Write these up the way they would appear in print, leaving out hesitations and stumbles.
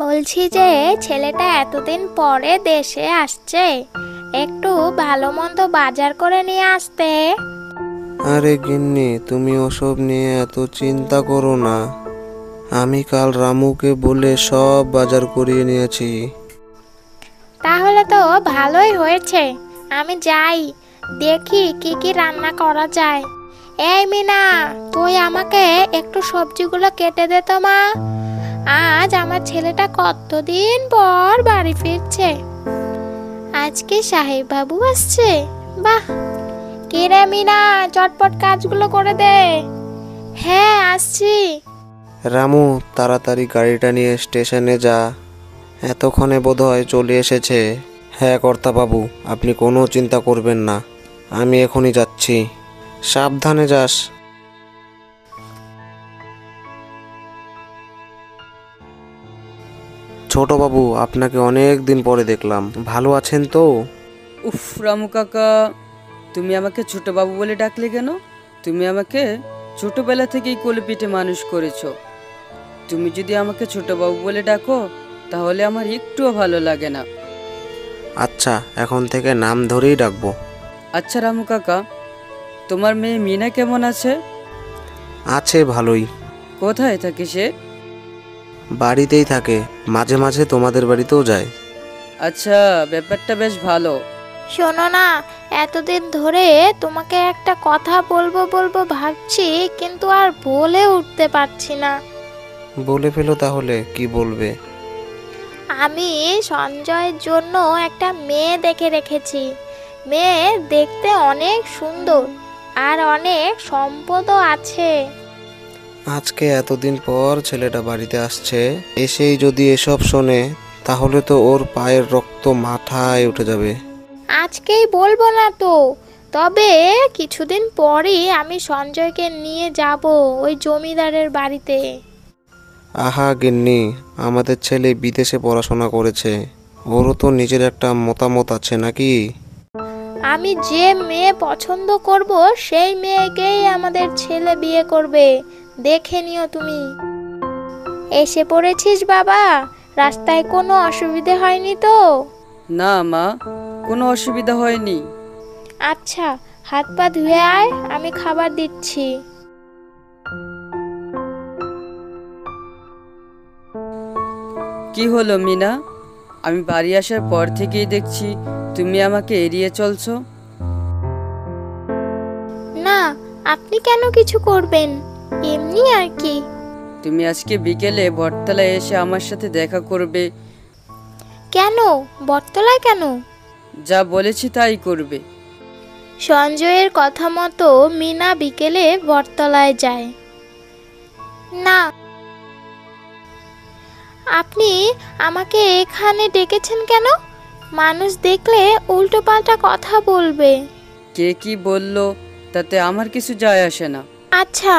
বলছি যে ছেলেটা এতদিন পরে দেশে আসছে, একটু ভালো মন্দ বাজার করে নিয়ে আসতে। আরে গিন্নি, তুমি ওসব নিয়ে এত চিন্তা করো না। আমি কাল রামুকে বলে সব বাজার করিয়ে নিয়েছি। তাহলে তো ভালোই হয়েছে, আমি যাই, দেখি কি কি রান্না করা যায়। এই মিনা, তুই আমাকে একটু সবজিগুলো কেটে দে তো মা। আজ আমার ছেলেটা কতদিন পর বাড়ি ফিরছে। আজকে সাহেব বাবু আসছে, বাহ। কে রে মিনা, চটপট কাজগুলো করে দে। হ্যাঁ, আসছি। রামু, তাড়াতাড়ি গাড়িটা নিয়ে স্টেশনে যা, এতক্ষণে বোধহয় চলে এসেছে। হ্যাঁ কর্তাবাবু, আপনি কোনো চিন্তা করবেন না, আমি এখনই যাচ্ছি। সাবধানে যাস। ছোটবাবু, আপনাকে অনেক দিন পরে দেখলাম, ভালো আছেন তো? উফ রামু কাকা, তুমি আমাকে ছোট বাবু বলে ডাকলে কেন? তুমি আমাকে ছোটবেলা থেকেই কোলে পিঠে মানুষ করেছো। তুমি যদি আমাকে ছোট বাবু বলে ডাকো তাহলে আমার একটুও ভালো লাগে না। আচ্ছা, এখন থেকে নাম ধরেই ডাকবো। আচ্ছা রামু কাকা, তোমার মেয়ে মিনা কেমন আছে? আছে ভালোই। কোথায় থাকে সে? বাড়িতেই থাকে, মাঝে মাঝে তোমাদের বাড়িতেও যায়। আচ্ছা, ব্যাপারটা বেশ ভালো। শোনো না, এতদিন ধরে তোমাকে একটা কথা বলবো বলবো ভাবছি, কিন্তু আর বলে উঠতে পারছি না। বলে ফেলো তাহলে, কি বলবে? আমি সঞ্জয়ের জন্য একটা মেয়ে দেখে রেখেছি। মেয়ে দেখতে অনেক সুন্দর, আর অনেক সম্পদও আছে। আজকে এতদিন পর ছেলেটা বাড়িতে আসছে, এসেই যদি এসব শোনে তাহলে তো ওর পায়ের রক্ত মাথায় উঠে যাবে। আজকেই বলবো না তো, তবে কিছুদিন পরই আমি সঞ্জয়কে নিয়ে যাব ওই জমিদারের বাড়িতে। আহা গিন্নি, আমাদের ছেলে বিদেশে পড়াশোনা করেছে, ওরও তো নিজের একটা মতামত আছে নাকি? আমি যে মেয়ে পছন্দ করব সেই মেয়েকেই আমাদের ছেলে বিয়ে করবে, দেখে নিও তুমি। এসে পড়েছিস বাবা? রাস্তায় কোনো অসুবিধে হয়নি তো? না মা, কোনো অসুবিধা হয়নি। আচ্ছা, হাত পা ধুয়ে আয়, আমি খাবার দিচ্ছি। কি হলো মিনা, আমি বাড়ি আসার পর থেকেই দেখছি তুমি আমাকে এড়িয়ে চলছো। না, আপনি কেন কিছু করবেন, এমনি আর কি। তুমি আজকে বিকেলে বটতলায় এসে আমার সাথে দেখা করবে। কেন? বটতলায় কেন? যা বলেছি তাই করবে। সঞ্জয়ের কথা মতো মিনা বিকেলে বটতলায় যায়। না, আপনি আমাকে এখানে ডেকেছেন কেন? মানুষ দেখলে উল্টোপাল্টা কথা বলবে। কে কি বললো তাতে আমার কিছু যায় আসে না। আচ্ছা,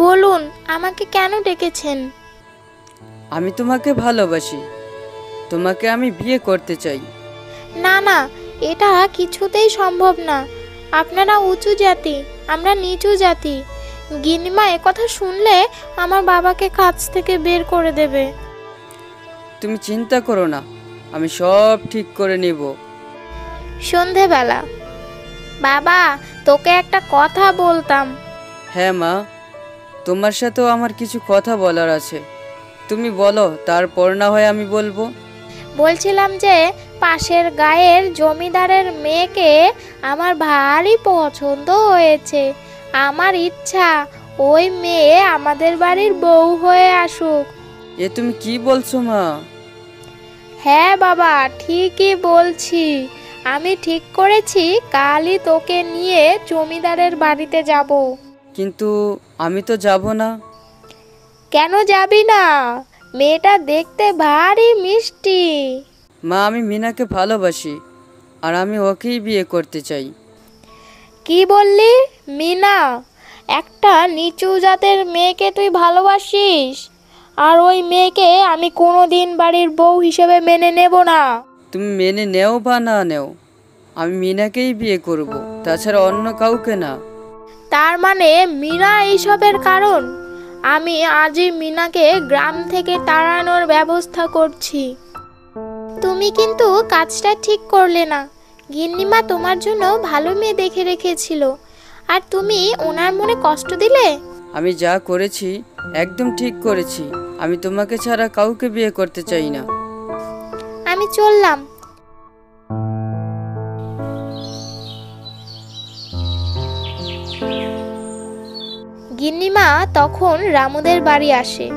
বলুন আমাকে কেন ডেকেছেন? আমি তোমাকে ভালোবাসি, তোমাকে আমি বিয়ে করতে চাই। না না, এটা কিছুতেই সম্ভব না। আপনারা উঁচু জাতি, আমরা নিচু জাতি। গিন্নিমা একথা শুনলে আমার বাবাকে কাজ থেকে বের করে দেবে। তুমি চিন্তা করো না, আমি সব ঠিক করে নিব। সন্ধেবেলা, বাবা, তোকে একটা কথা বলতাম। হ্যাঁ মা, তোমার সাথেও আমার কিছু কথা বলার আছে। তুমি বলো, তারপর না হয় আমি বলবো। বলছিলাম যে পাশের গায়ের জমিদারের মেয়েকে আমার ভারী পছন্দ হয়েছে। আমার ইচ্ছা ওই মেয়ে আমাদের বাড়ির বউ হয়ে আসুক। এ তুমি কি বলছো মা? হ্যাঁ বাবা, ঠিকই বলছি। আমি ঠিক করেছি কালই তোকে নিয়ে জমিদারের বাড়িতে যাব। কিন্তু আমি তো যাব না। কেন যাবি না? মেয়েটা দেখতে ভারী মিষ্টি। মা, আমি মিনাকে ভালোবাসি, আর আমি ওকেই বিয়ে করতে চাই। কি বললি? মিনা? একটা নিচু জাতের মেয়েকে তুই ভালোবাসিস? আর ওই মেয়েকে আমি কোনোদিন বাড়ির বউ হিসেবে মেনে নেব না। তুমি মেনে নেও বা না নেও, আমি মিনাকেই বিয়ে করব, তাছাড়া অন্য কাউকে না। তার মানে মিনা এইসবের কারণ? আমি আজই মিনাকে গ্রাম থেকে তাড়ানোর ব্যবস্থা করছি। তুমি কিন্তু কাজটা ঠিক করলে না। গিন্নিমা তোমার জন্য ভালো মেয়ে দেখে রেখেছিল, আর তুমি ওনার মনে কষ্ট দিলে। আমি যা করেছি একদম ঠিক করেছি। আমি তোমাকে ছাড়া কাউকে বিয়ে করতে চাই না। আমি চললাম। গিন্নিমা তখন রামুদের বাড়ি আসে।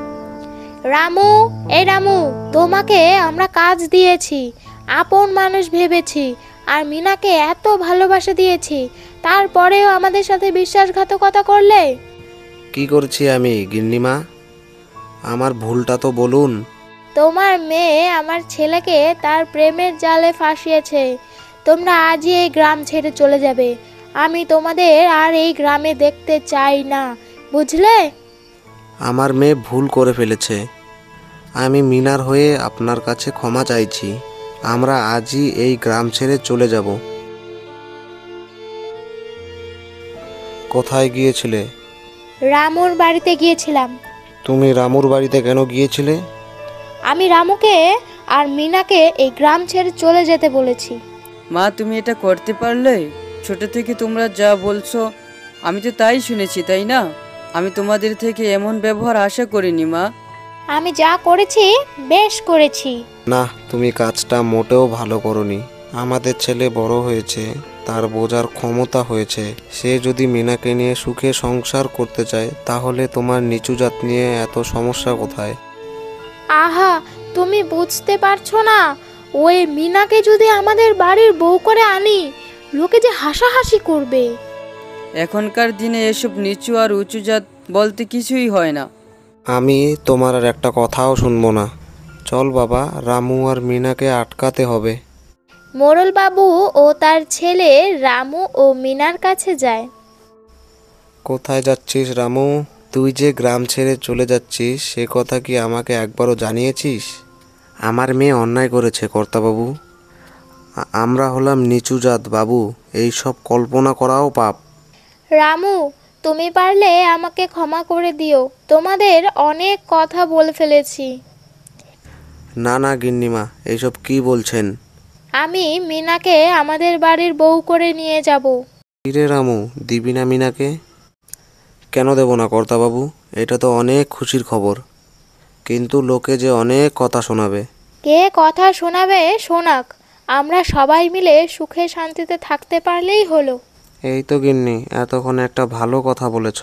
রামু, এই রামু, তোমাকে আমরা কাজ দিয়েছি, আপন মানুষ ভেবেছি, আর মিনাকে এত ভালোবাসা দিয়েছি, তারপরেও আমাদের সাথে বিশ্বাসঘাতকতা করলে। কি করছি আমি গিন্নিমা? আমার ভুলটা তো বলুন। তোমার মেয়ে আমার ছেলেকে তার প্রেমের জালে ফাঁসিয়েছে। তোমরা আজই এই গ্রাম ছেড়ে চলে যাবে। আমি তোমাদের আর এই গ্রামে দেখতে চাই না, বুঝলে? আমার মেয়ে ভুল করে ফেলেছে। আমি মিনার হয়ে আপনার কাছে ক্ষমা চাইছি। আমরা আজই এই গ্রাম ছেড়ে চলে যাব। কোথায় গিয়েছিলে? রামুর বাড়িতে গিয়েছিলাম। তুমি রামুর বাড়িতে কেন গিয়েছিলে? আমি রামুকে আর মিনাকে এই গ্রাম ছেড়ে চলে যেতে বলেছি। মা, তুমি এটা করতে পারলে? ছোট থেকে তোমরা যা বলছো আমি তো তাই শুনেছি, তাই না? আমি তোমাদের থেকে এমন ব্যবহার আশা করিনি মা। আমি যা করেছি বেশ করেছি। না, তুমি কাজটা মোটেও ভালো করনি। আমাদের ছেলে বড় হয়েছে, তার বোঝার ক্ষমতা হয়েছে। সে যদি মিনাকে নিয়ে সুখে সংসার করতে চায়, তাহলে তোমার নিচু জাত নিয়ে এত সমস্যা কোথায়? আহা, তুমি বুঝতে পারছো না? ওই মিনাকে যদি আমাদের বাড়ির বউ করে আনি, লোকে যে হাসাহাসি করবে। এখনকার দিনে এসব নিচু আর উঁচু জাত বলতে কিছুই হয় না। আমি তোমার আর একটা কথাও শুনবো না। চল বাবা, রামু আর মিনাকে আটকাতে হবে। মোড়ল বাবু ও তার ছেলে রামু ও মিনার কাছে যায়। কোথায় যাচ্ছিস রামু? তুই যে গ্রাম ছেড়ে চলে যাচ্ছিস, সে কথা কি আমাকে একবারও জানিয়েছিস? আমার মেয়ে অন্যায় করেছে কর্তাবাবু। আমরা হলাম নিচু জাত বাবু, এই সব কল্পনা করাও পাপ। রামু, তুমি পারলে আমাকে ক্ষমা করে দিও। তোমাদের অনেক কথা বলে ফেলেছি। না না গিন্নিমা, এইসব কি বলছেন? আমি মিনাকে আমাদের বাড়ির বউ করে নিয়ে যাব। কিরে রামু, দিবি না মিনাকে? কেন দেব না কর্তাবাবু? এটা তো অনেক খুশির খবর, কিন্তু লোকে যে অনেক কথা শোনাবে। কে কথা শোনাবে শোনাক, আমরা সবাই মিলে সুখে শান্তিতে থাকতে পারলেই হলো। এই তো গিন্নি, এতক্ষণ একটা ভালো কথা বলেছ।